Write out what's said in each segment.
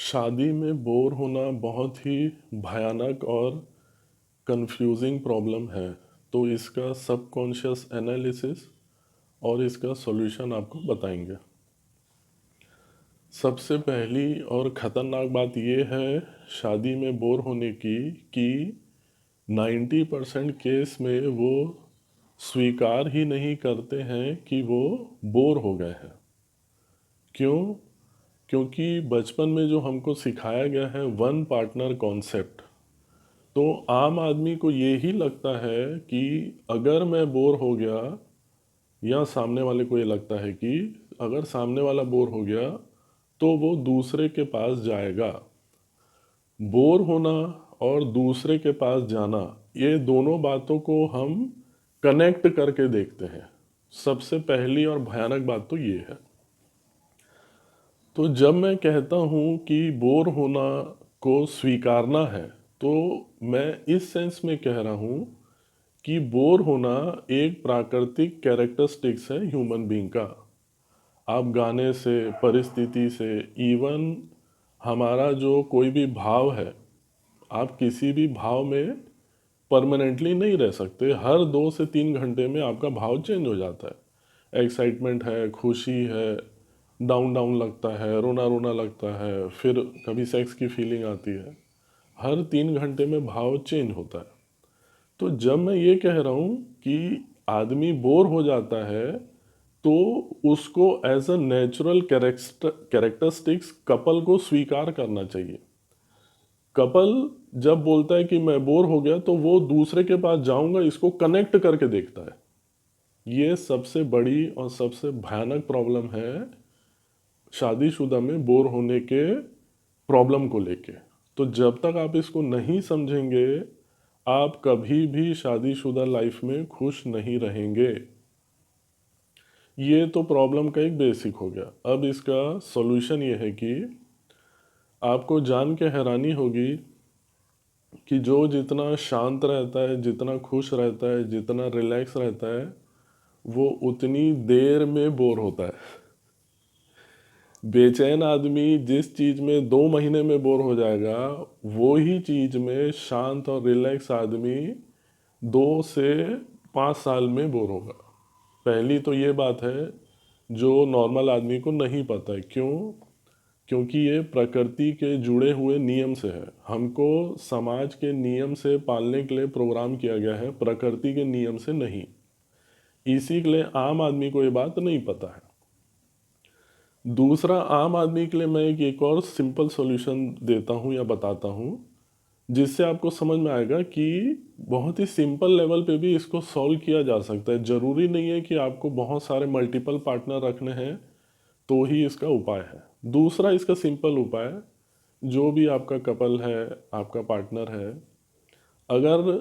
शादी में बोर होना बहुत ही भयानक और कंफ्यूजिंग प्रॉब्लम है। तो इसका सबकॉन्शियस एनालिसिस और इसका सॉल्यूशन आपको बताएंगे। सबसे पहली और ख़तरनाक बात यह है शादी में बोर होने की कि 90% केस में वो स्वीकार ही नहीं करते हैं कि वो बोर हो गए हैं। क्यों? क्योंकि बचपन में जो हमको सिखाया गया है वन पार्टनर कॉन्सेप्ट, तो आम आदमी को यही लगता है कि अगर मैं बोर हो गया, या सामने वाले को ये लगता है कि अगर सामने वाला बोर हो गया तो वो दूसरे के पास जाएगा। बोर होना और दूसरे के पास जाना, ये दोनों बातों को हम कनेक्ट करके देखते हैं। सबसे पहली और भयानक बात तो ये है। तो जब मैं कहता हूँ कि बोर होना को स्वीकारना है, तो मैं इस सेंस में कह रहा हूँ कि बोर होना एक प्राकृतिक कैरेक्टरिस्टिक्स है ह्यूमन बीइंग का। आप गाने से, परिस्थिति से, इवन हमारा जो कोई भी भाव है, आप किसी भी भाव में परमानेंटली नहीं रह सकते। हर 2 से 3 घंटे में आपका भाव चेंज हो जाता है। एक्साइटमेंट है, खुशी है, डाउन डाउन लगता है, रोना रोना लगता है, फिर कभी सेक्स की फीलिंग आती है। हर 3 घंटे में भाव चेंज होता है। तो जब मैं ये कह रहा हूँ कि आदमी बोर हो जाता है, तो उसको as a natural characteristics couple को स्वीकार करना चाहिए। कपल जब बोलता है कि मैं बोर हो गया, तो वो दूसरे के पास जाऊंगा इसको कनेक्ट करके देखता है। ये सबसे बड़ी और सबसे भयानक प्रॉब्लम है शादीशुदा में बोर होने के प्रॉब्लम को लेके। तो जब तक आप इसको नहीं समझेंगे, आप कभी भी शादीशुदा लाइफ में खुश नहीं रहेंगे। ये तो प्रॉब्लम का एक बेसिक हो गया। अब इसका सॉल्यूशन ये है कि आपको जान के हैरानी होगी कि जो जितना शांत रहता है, जितना खुश रहता है, जितना रिलैक्स रहता है, वो उतनी देर में बोर होता है। बेचैन आदमी जिस चीज़ में 2 महीने में बोर हो जाएगा, वो ही चीज़ में शांत और रिलैक्स आदमी 2 से 5 साल में बोर होगा। पहली तो ये बात है जो नॉर्मल आदमी को नहीं पता है। क्यों? क्योंकि ये प्रकृति के जुड़े हुए नियम से है। हमको समाज के नियम से पालने के लिए प्रोग्राम किया गया है, प्रकृति के नियम से नहीं। इसी के लिए आम आदमी को ये बात नहीं पता है। दूसरा, आम आदमी के लिए मैं एक और सिंपल सॉल्यूशन देता हूँ या बताता हूँ, जिससे आपको समझ में आएगा कि बहुत ही सिंपल लेवल पे भी इसको सॉल्व किया जा सकता है। ज़रूरी नहीं है कि आपको बहुत सारे मल्टीपल पार्टनर रखने हैं तो ही इसका उपाय है। दूसरा इसका सिंपल उपाय, जो भी आपका कपल है, आपका पार्टनर है, अगर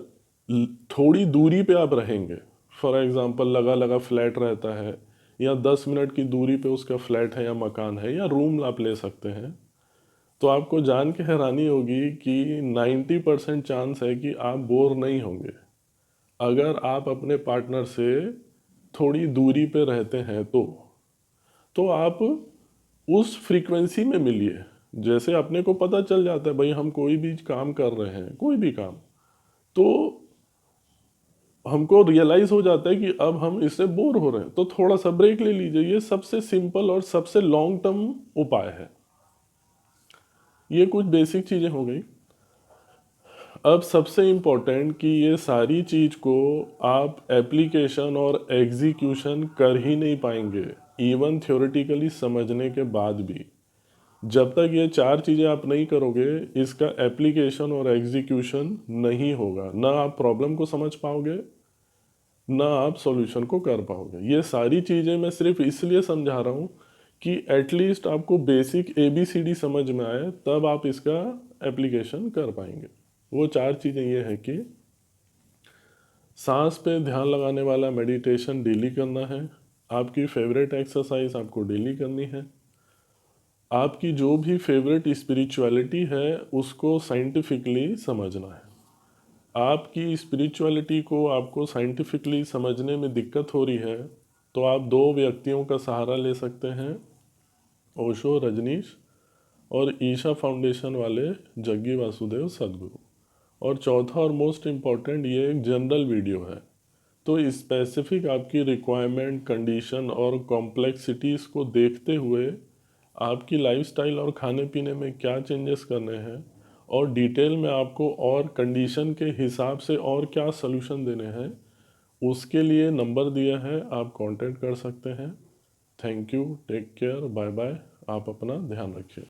थोड़ी दूरी पे आप रहेंगे, फॉर एग्जांपल लगा लगा फ्लैट रहता है, या 10 मिनट की दूरी पे उसका फ्लैट है या मकान है या रूम आप ले सकते हैं, तो आपको जान के हैरानी होगी कि 90% चांस है कि आप बोर नहीं होंगे अगर आप अपने पार्टनर से थोड़ी दूरी पे रहते हैं। तो आप उस फ्रीक्वेंसी में मिलिए। जैसे अपने को पता चल जाता है भाई, हम कोई भी काम कर रहे हैं, कोई भी काम, तो हमको रियलाइज हो जाता है कि अब हम इससे बोर हो रहे हैं, तो थोड़ा सा ब्रेक ले लीजिए। ये सबसे सिंपल और सबसे लॉन्ग टर्म उपाय है। ये कुछ बेसिक चीज़ें हो गई। अब सबसे इम्पोर्टेंट कि ये सारी चीज़ को आप एप्लीकेशन और एग्जीक्यूशन कर ही नहीं पाएंगे, इवन थ्योरेटिकली समझने के बाद भी। जब तक ये 4 चीज़ें आप नहीं करोगे, इसका एप्लीकेशन और एग्जीक्यूशन नहीं होगा। ना आप प्रॉब्लम को समझ पाओगे, ना आप सॉल्यूशन को कर पाओगे। ये सारी चीज़ें मैं सिर्फ इसलिए समझा रहा हूँ कि एटलीस्ट आपको बेसिक ABCD समझ में आए, तब आप इसका एप्लीकेशन कर पाएंगे। वो 4 चीज़ें ये है कि सांस पे ध्यान लगाने वाला मेडिटेशन डेली करना है, आपकी फेवरेट एक्सरसाइज आपको डेली करनी है, आपकी जो भी फेवरेट स्पिरिचुअलिटी है उसको साइंटिफिकली समझना है। आपकी स्पिरिचुअलिटी को आपको साइंटिफिकली समझने में दिक्कत हो रही है, तो आप 2 व्यक्तियों का सहारा ले सकते हैं, ओशो, रजनीश। और ईशा फाउंडेशन वाले जग्गी वासुदेव सदगुरु। और चौथा और मोस्ट इम्पॉर्टेंट, ये एक जनरल वीडियो है, तो स्पेसिफिक आपकी रिक्वायरमेंट, कंडीशन और कॉम्प्लेक्सिटीज़ को देखते हुए आपकी लाइफस्टाइल और खाने पीने में क्या चेंजेस करने हैं और डिटेल में आपको और कंडीशन के हिसाब से और क्या सलूशन देने हैं, उसके लिए नंबर दिया है, आप कांटेक्ट कर सकते हैं। Thank you, take care, bye bye. आप अपना ध्यान रखिए।